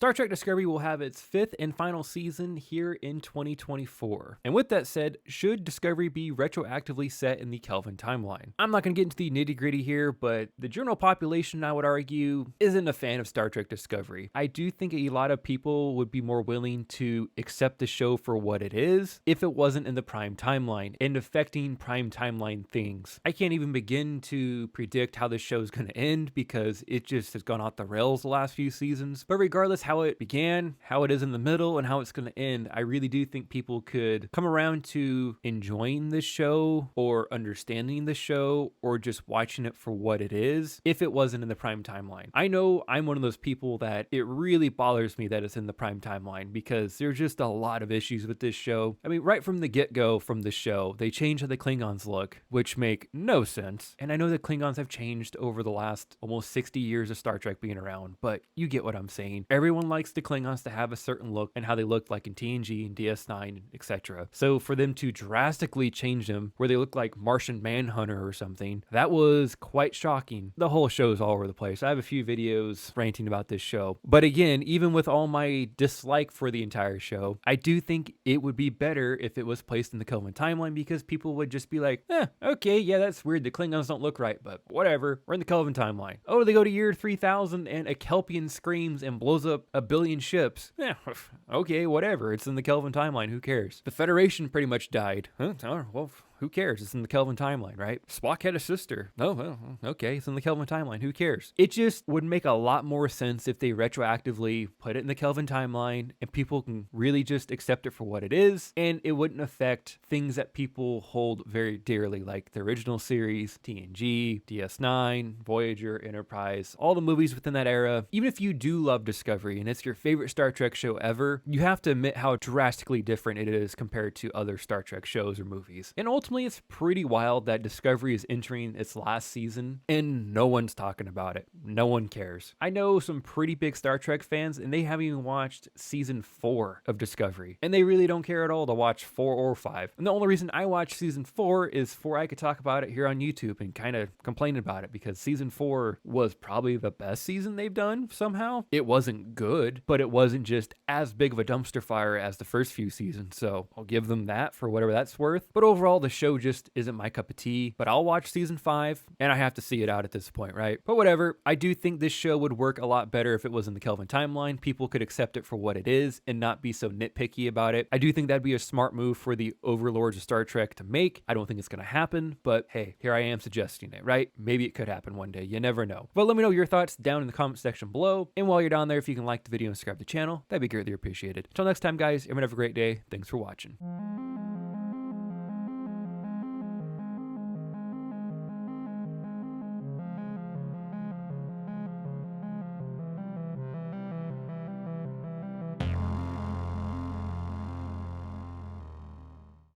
Star Trek Discovery will have its 5th and final season here in 2024. And with that said, should Discovery be retroactively set in the Kelvin timeline? I'm not going to get into the nitty-gritty here, but the general population, I would argue, isn't a fan of Star Trek Discovery. I do think a lot of people would be more willing to accept the show for what it is if it wasn't in the prime timeline and affecting prime timeline things. I can't even begin to predict how this show is going to end because it just has gone off the rails the last few seasons. But regardless how it began, how it is in the middle, and how it's going to end, I really do think people could come around to enjoying this show or understanding the show or just watching it for what it is if it wasn't in the prime timeline. I know I'm one of those people that it really bothers me that it's in the prime timeline because there's just a lot of issues with this show. I mean, right from the get-go from the show, they changed how the Klingons look, which make no sense. And I know the Klingons have changed over the last almost 60 years of Star Trek being around, but you get what I'm saying. Everyone likes the Klingons to have a certain look and how they looked like in TNG and DS9, etc. So for them to drastically change them where they look like Martian Manhunter or something, that was quite shocking. The whole show is all over the place. I have a few videos ranting about this show. But again, even with all my dislike for the entire show, I do think it would be better if it was placed in the Kelvin timeline because people would just be like, okay, yeah, that's weird. The Klingons don't look right, but whatever. We're in the Kelvin timeline. Oh, they go to year 3000 and a Kelpian screams and blows up a billion ships. Okay, whatever. It's in the Kelvin timeline. Who cares? The Federation pretty much died. Oh, well, who cares? It's in the Kelvin timeline, right? Spock had a sister. Oh, well, okay, it's in the Kelvin timeline. Who cares? It just would make a lot more sense if they retroactively put it in the Kelvin timeline and people can really just accept it for what it is, and it wouldn't affect things that people hold very dearly, like the original series, TNG, DS9, Voyager, Enterprise, all the movies within that era. Even if you do love Discovery and it's your favorite Star Trek show ever, you have to admit how drastically different it is compared to other Star Trek shows or movies. And ultimately, it's pretty wild that Discovery is entering its last season and no one's talking about it. No one cares. I know some pretty big Star Trek fans and they haven't even watched season 4 of Discovery. And they really don't care at all to watch 4 or 5. And the only reason I watched season 4 is for I could talk about it here on YouTube and kind of complain about it because season 4 was probably the best season they've done somehow. It wasn't good, but it wasn't just as big of a dumpster fire as the first few seasons. So I'll give them that for whatever that's worth. But overall, the show just isn't my cup of tea, but I'll watch season 5 and I have to see it out at this point, right? But whatever, I do think this show would work a lot better if it was in the Kelvin timeline. People could accept it for what it is and not be so nitpicky about it. I do think that'd be a smart move for the overlords of Star Trek to make. I don't think it's going to happen, but hey, here I am suggesting it, right? Maybe it could happen one day. You never know. But let me know your thoughts down in the comment section below. And while you're down there, if you can like the video and subscribe to the channel, that'd be greatly appreciated. Until next time, guys, everyone have a great day. Thanks for watching.